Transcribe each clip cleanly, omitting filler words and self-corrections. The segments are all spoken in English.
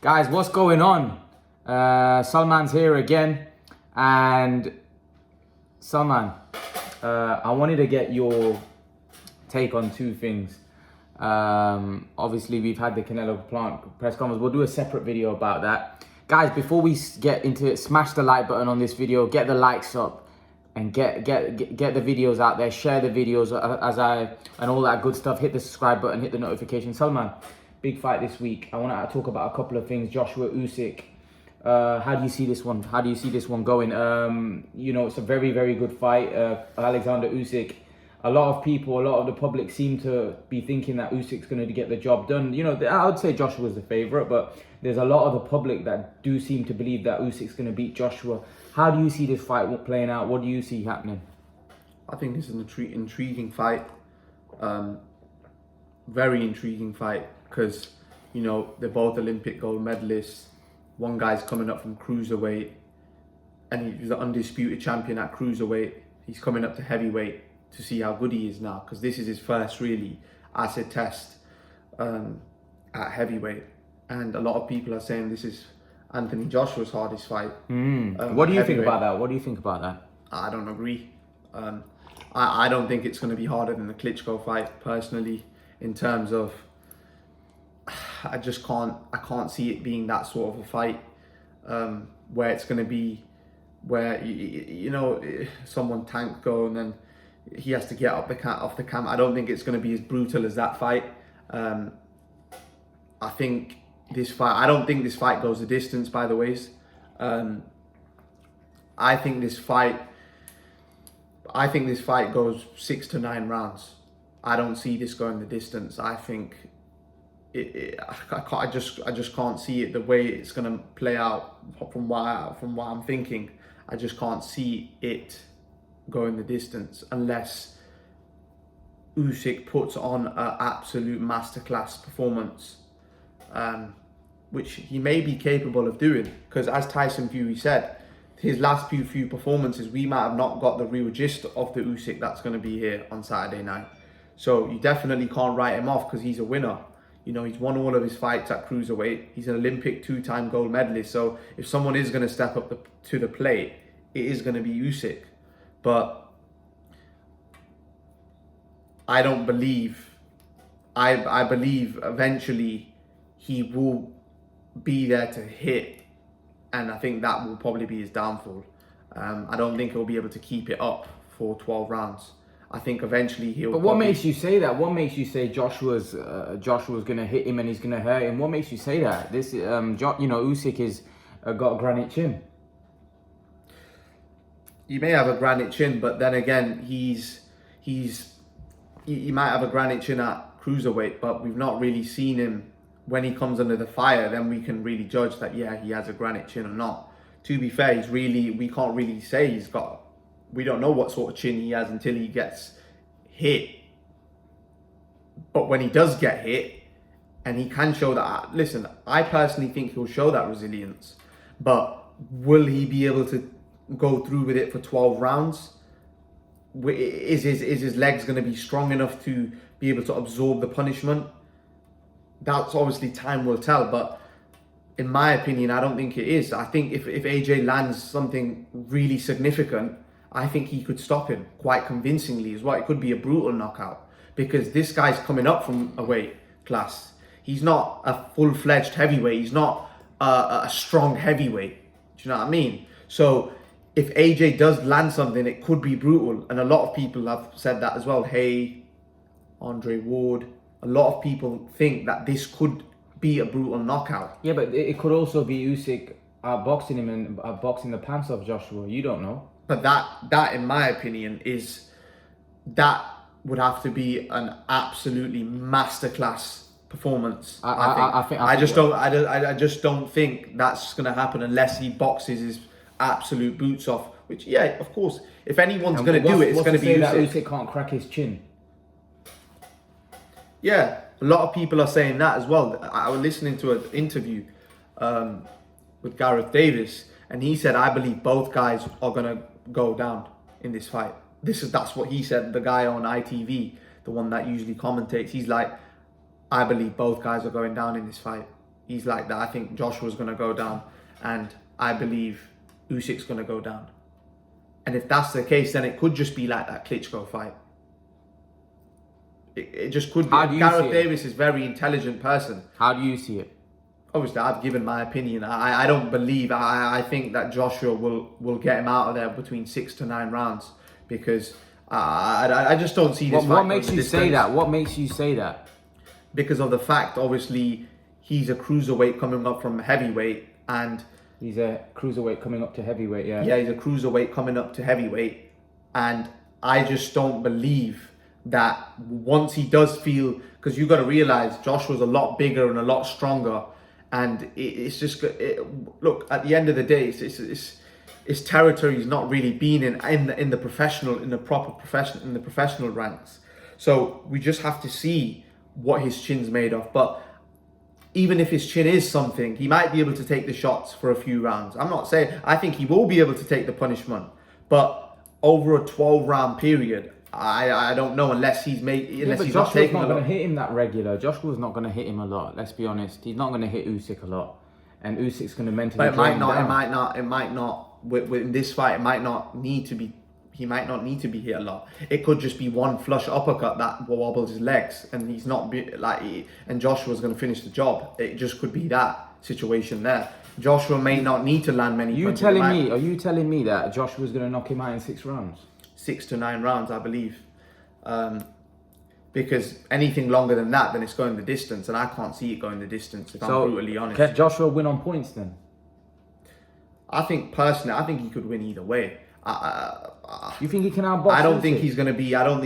Guys, what's going on? Salman's here again. And Salman, I wanted to get your take on two things. Obviously, we've had the Canelo Plant press conference. We'll do a separate video about that. Guys, before we get into it, smash the like button on this video, get the likes up, and get the videos out there. Share the videos and all that good stuff. Hit the subscribe button, hit the notification. Salman, big fight this week. I want to talk about a couple of things. Joshua Usyk. How do you see this one? How do you see this one going? It's a very, very good fight. Alexander Usyk. A lot of people, a lot of the public seem to be thinking that Usyk's going to get the job done. I would say Joshua's the favourite, but there's a lot of the public that do seem to believe that Usyk's going to beat Joshua. How do you see this fight playing out? What do you see happening? I think it's an intriguing fight. Very intriguing fight because, they're both Olympic gold medalists. One guy's coming up from cruiserweight and he's the undisputed champion at cruiserweight. He's coming up to heavyweight to see how good he is now, because this is his first really acid test at heavyweight. And a lot of people are saying this is Anthony Joshua's hardest fight. What do you think about that? What do you think about that? I don't agree. I don't think it's going to be harder than the Klitschko fight, personally, in terms of I can't see it being that sort of a fight where it's going to be where someone tank go and then he has to get off the cam. I don't think it's going to be as brutal as that fight. I don't think this fight goes the distance, by the ways. I think this fight goes 6 to 9 rounds. I don't see this going the distance. I think I just can't see it the way it's going to play out from what I'm thinking. I just can't see it going the distance unless Usyk puts on an absolute masterclass performance, which he may be capable of doing, because as Tyson Fury said, his last few performances, we might have not got the real gist of the Usyk that's going to be here on Saturday night. So you definitely can't write him off because he's a winner. He's won all of his fights at cruiserweight. He's an Olympic 2-time gold medalist. So if someone is going to step up to the plate, it is going to be Usyk. But I don't believe. I believe eventually he will be there to hit, and I think that will probably be his downfall. I don't think he'll be able to keep it up for 12 rounds. I think eventually he'll. But what makes you say that? What makes you say Joshua's going to hit him and he's going to hurt him? What makes you say that? This, Usyk is got a granite chin. He may have a granite chin, but then again, he might have a granite chin at cruiserweight, but we've not really seen him when he comes under the fire. Then we can really judge that, yeah, he has a granite chin or not. To be fair, we can't really say we don't know what sort of chin he has until he gets hit. But when he does get hit, and he can show that, listen, I personally think he'll show that resilience, but will he be able to go through with it for 12 rounds? Is his legs going to be strong enough to be able to absorb the punishment? That's obviously time will tell, but in my opinion, I don't think it is. I think if AJ lands something really significant, I think he could stop him quite convincingly as well. It could be a brutal knockout because this guy's coming up from a weight class. He's not a full-fledged heavyweight. He's not a strong heavyweight. Do you know what I mean? So if AJ does land something, it could be brutal. And a lot of people have said that as well. Hey, Andre Ward. A lot of people think that this could be a brutal knockout. Yeah, but it could also be Usyk boxing him and boxing the pants off Joshua. You don't know. But that, in my opinion, that would have to be an absolutely masterclass performance. I just don't think that's going to happen unless he boxes his absolute boots off. Which, yeah, of course, if anyone's going to do it, it's going to be Usyk. That Usyk can't crack his chin. Yeah, a lot of people are saying that as well. I was listening to an interview with Gareth Davis, and he said, I believe both guys are going to go down in this fight. That's what he said. The guy on ITV, the one that usually commentates, he's like, I believe both guys are going down in this fight. He's like that. I think Joshua's going to go down, and I believe Usyk's going to go down. And if that's the case, then it could just be like that Klitschko fight. It just could be. Gareth Davis is a very intelligent person. How do you see it? Obviously, I've given my opinion. I don't believe. I think that Joshua will get him out of there between 6 to 9 rounds, because I just don't see this. What makes you say that? What makes you say that? Because of the fact, obviously, he's a cruiserweight coming up from heavyweight, and he's a cruiserweight coming up to heavyweight. Yeah. Yeah, he's a cruiserweight coming up to heavyweight, and I just don't believe that once he does feel, because you got to realize Joshua's a lot bigger and a lot stronger, and it's just look, at the end of the day, it's territory he's not really been in the professional ranks. So we just have to see what his chin's made of. But even if his chin is something, he might be able to take the shots for a few rounds. I'm not saying, I think he will be able to take the punishment, but over a 12-round period, I don't know, unless he's not taking not going to hit him that regular. Joshua's not going to hit him a lot. Let's be honest. He's not going to hit Usyk a lot, and Usyk's going to mentally. But it might not. With this fight, it might not need to be. He might not need to be hit a lot. It could just be one flush uppercut that wobbles his legs, and he's not and Joshua's going to finish the job. It just could be that situation there. Joshua may not need to land many. Are you telling me that Joshua's going to knock him out in 6 rounds? 6 to 9 rounds, I believe. Because anything longer than that, then it's going the distance, and I can't see it going the distance, if I'm brutally honest. Can Joshua win on points then? I think he could win either way. You think he can outbox? I don't think he's going to be. I don't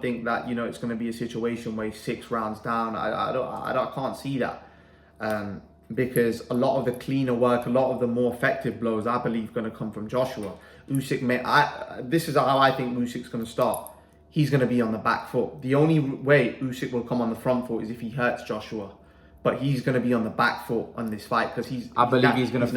think that it's going to be a situation where he's 6 rounds down. I can't see that. Because a lot of the cleaner work, a lot of the more effective blows, I believe, going to come from Joshua. This is how I think Usyk's going to start. He's going to be on the back foot. The only way Usyk will come on the front foot is if he hurts Joshua. But he's going to be on the back foot on this fight, because I believe he's going to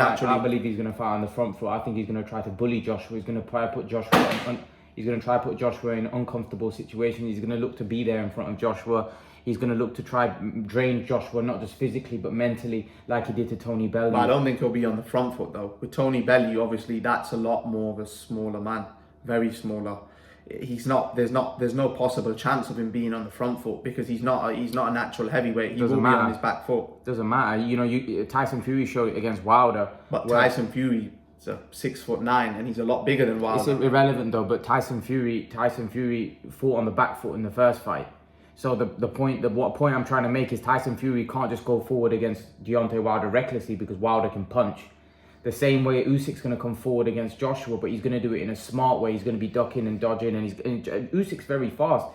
fight on the front foot. I think he's going to try to bully Joshua. He's going to try to put Joshua in an uncomfortable situation. He's going to look to be there in front of Joshua. He's going to look to try drain Joshua, not just physically, but mentally, like he did to Tony Bellew. But I don't think he'll be on the front foot, though. With Tony Bellew, obviously, that's a lot more of a smaller man. Very smaller. There's no possible chance of him being on the front foot, because he's not a natural heavyweight. He will be on his back foot. Doesn't matter. Tyson Fury showed it against Wilder. But Tyson Fury is a 6'9", and he's a lot bigger than Wilder. It's irrelevant though. But Tyson Fury fought on the back foot in the first fight. So what point I'm trying to make is Tyson Fury can't just go forward against Deontay Wilder recklessly, because Wilder can punch. The same way Usyk's going to come forward against Joshua, but he's going to do it in a smart way. He's going to be ducking and dodging, and Usyk's very fast.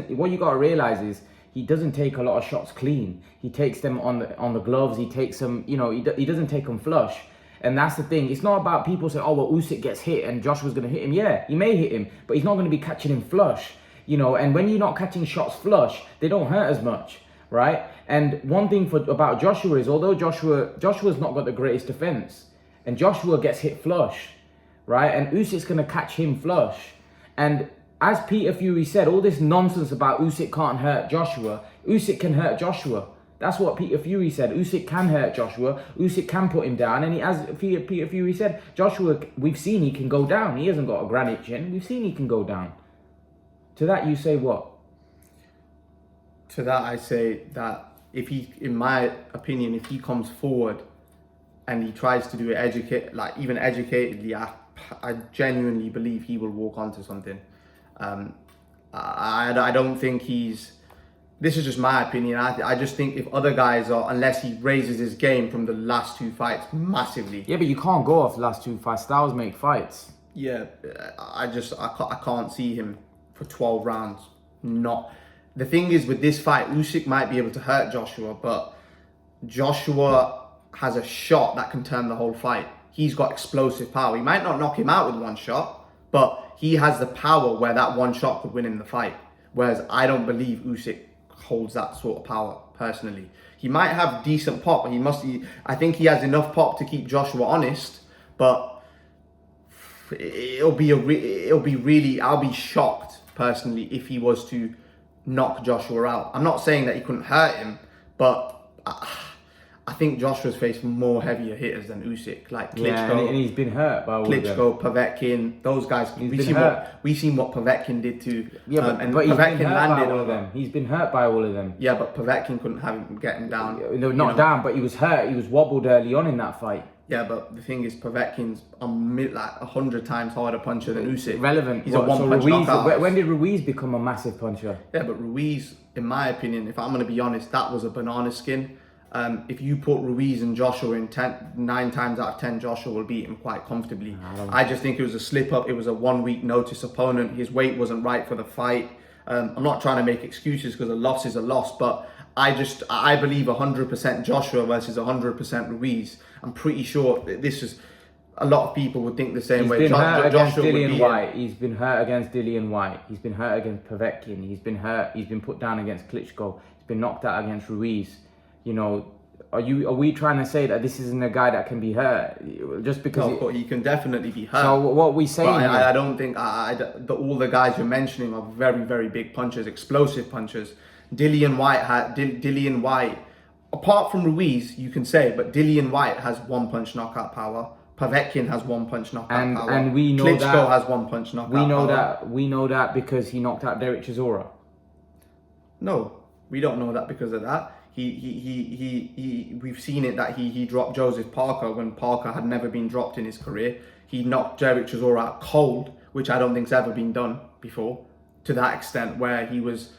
What you got to realize is he doesn't take a lot of shots clean. He takes them on the gloves. He takes them, he doesn't take them flush. And that's the thing. It's not about people saying, oh, well, Usyk gets hit and Joshua's going to hit him. Yeah, he may hit him, but he's not going to be catching him flush. And when you're not catching shots flush, they don't hurt as much, right? And one thing about Joshua is, although Joshua's not got the greatest defense, and Joshua gets hit flush, right? And Usyk's going to catch him flush. And as Peter Fury said, all this nonsense about Usyk can't hurt Joshua, Usyk can hurt Joshua. That's what Peter Fury said. Usyk can hurt Joshua. Usyk can put him down. And as Peter Fury said, Joshua, we've seen he can go down. He hasn't got a granite chin. We've seen he can go down. To that, you say what? To that, I say that in my opinion, if he comes forward and he tries to do it even educatedly, I genuinely believe he will walk onto something. I don't think this is just my opinion. I just think if other guys unless he raises his game from the last 2 fights massively. Yeah, but you can't go off the last 2 fights. Styles make fights. Yeah, I can't see him for 12 rounds. The thing is, with this fight, Usyk might be able to hurt Joshua, but Joshua has a shot that can turn the whole fight. He's got explosive power. He might not knock him out with one shot, but he has the power where that one shot could win him the fight. Whereas I don't believe Usyk holds that sort of power, personally. He might have decent pop, and I think he has enough pop to keep Joshua honest, but I'll be shocked personally if he was to knock Joshua out. I'm not saying that he couldn't hurt him, But I think Joshua's faced more heavier hitters than Usyk, like Klitschko. Yeah, and he's been hurt by all of them. Klitschko, Povetkin, those guys. We've seen what Povetkin did to. Yeah, and but he's Povetkin been hurt landed by all of them. He's been hurt by all of them. Yeah, but Povetkin couldn't have him get him down. No, not down, but he was hurt. He was wobbled early on in that fight. Yeah, but the thing is, Povetkin's like 100 times harder puncher than Usyk. Relevant. He's a one-punch knockout. When did Ruiz become a massive puncher? Yeah, but Ruiz, in my opinion, if I'm going to be honest, that was a banana skin. If you put Ruiz and Joshua in 9 times out of 10, Joshua will beat him quite comfortably. I just think it was a slip up. It was a 1 week notice opponent. His weight wasn't right for the fight. I'm not trying to make excuses because a loss is a loss, but I believe 100% Joshua versus 100% Ruiz. I'm pretty sure this is, a lot of people would think the same way. He's been hurt against Joshua Dillian White. He's been hurt against Dillian White. He's been hurt against Povetkin. He's been hurt. He's been put down against Klitschko. He's been knocked out against Ruiz. You know, are we trying to say that this isn't a guy that can be hurt just because? No, but he can definitely be hurt. So what we saying? I don't think all the guys you're mentioning are very, very big punchers, explosive punchers. Dillian White, apart from Ruiz, you can say, but Dillian White has one punch knockout power. Povetkin has one punch knockout power. And we know Klitschko has one punch knockout power. We know that because he knocked out Derek Chisora. No, we don't know that because of that. We've seen it that he dropped Joseph Parker when Parker had never been dropped in his career. He knocked Derek Chisora out cold, which I don't think's ever been done before, to that extent where he was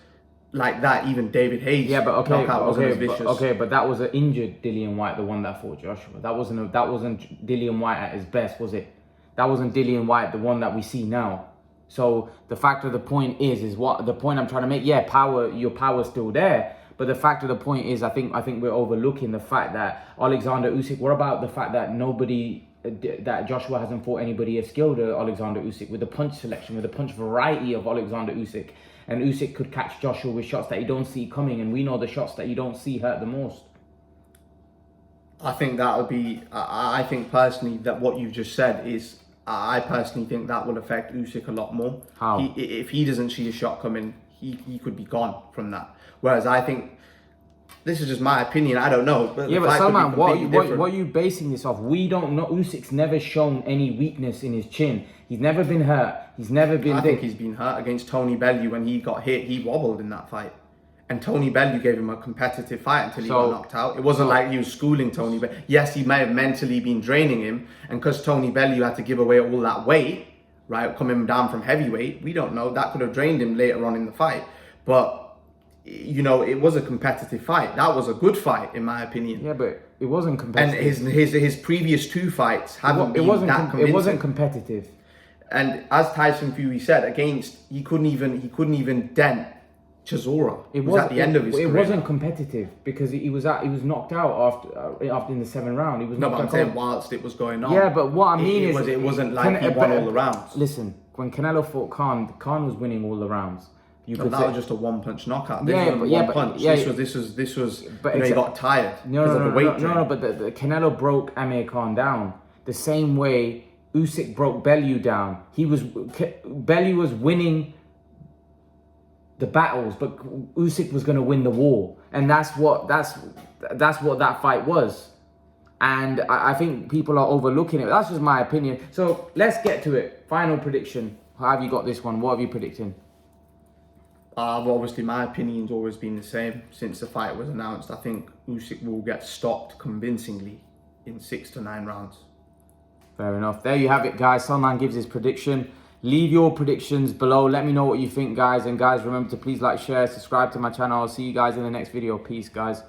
like that. Even David Hayes' knockout wasn't as vicious. But that was an injured Dillian White, the one that fought Joshua. That wasn't Dillian White at his best, was it? That wasn't Dillian White, the one that we see now. So the fact of the point is what the point I'm trying to make. Yeah, your power's still there. But the fact of the point is, I think we're overlooking the fact that Alexander Usyk. What about the fact that that Joshua hasn't fought anybody as skilled as Alexander Usyk with the punch selection, with the punch variety of Alexander Usyk, and Usyk could catch Joshua with shots that you don't see coming, and we know the shots that you don't see hurt the most. I think that would be. I think personally that what you've just said is. I personally think that will affect Usyk a lot more. How? If he doesn't see a shot coming, he could be gone from that. Whereas I think, this is just my opinion, I don't know. But Salman, what are you basing this off? We don't know. Usyk's never shown any weakness in his chin. He's never been hurt. He's never been... I think he's been hurt against Tony Bellew when he got hit. He wobbled in that fight. And Tony Bellew gave him a competitive fight until he got knocked out. It wasn't like he was schooling Tony Bellew. Yes, he may have mentally been draining him. And because Tony Bellew had to give away all that weight, right, coming down from heavyweight, we don't know. That could have drained him later on in the fight. But, you know, it was a competitive fight. That was a good fight, in my opinion. Yeah, but it wasn't competitive. And his previous 2 fights haven't been that convincing. It wasn't competitive. And as Tyson Fury said, he couldn't even dent Chisora. It was at the end of his career. It wasn't competitive because he was knocked out after in the 7th round. He was knocked out. I'm saying whilst it was going on. Yeah, but what I mean is it wasn't like he won all the rounds. Listen, when Canelo fought Khan was winning all the rounds. That was just a one-punch knockout. This was. He got tired because of the weight drain. No, but the Canelo broke Amir Khan down the same way Usyk broke Bellew down. Bellew was winning the battles, but Usyk was going to win the war, and that's what that fight was. And I think people are overlooking it. That's just my opinion. So let's get to it. Final prediction. How have you got this one? What have you predicting? Obviously, my opinion's always been the same since the fight was announced. I think Usyk will get stopped convincingly in 6 to 9 rounds. Fair enough. There you have it, guys. Salman gives his prediction. Leave your predictions below. Let me know what you think, guys. And guys, remember to please like, share, subscribe to my channel. I'll see you guys in the next video. Peace, guys.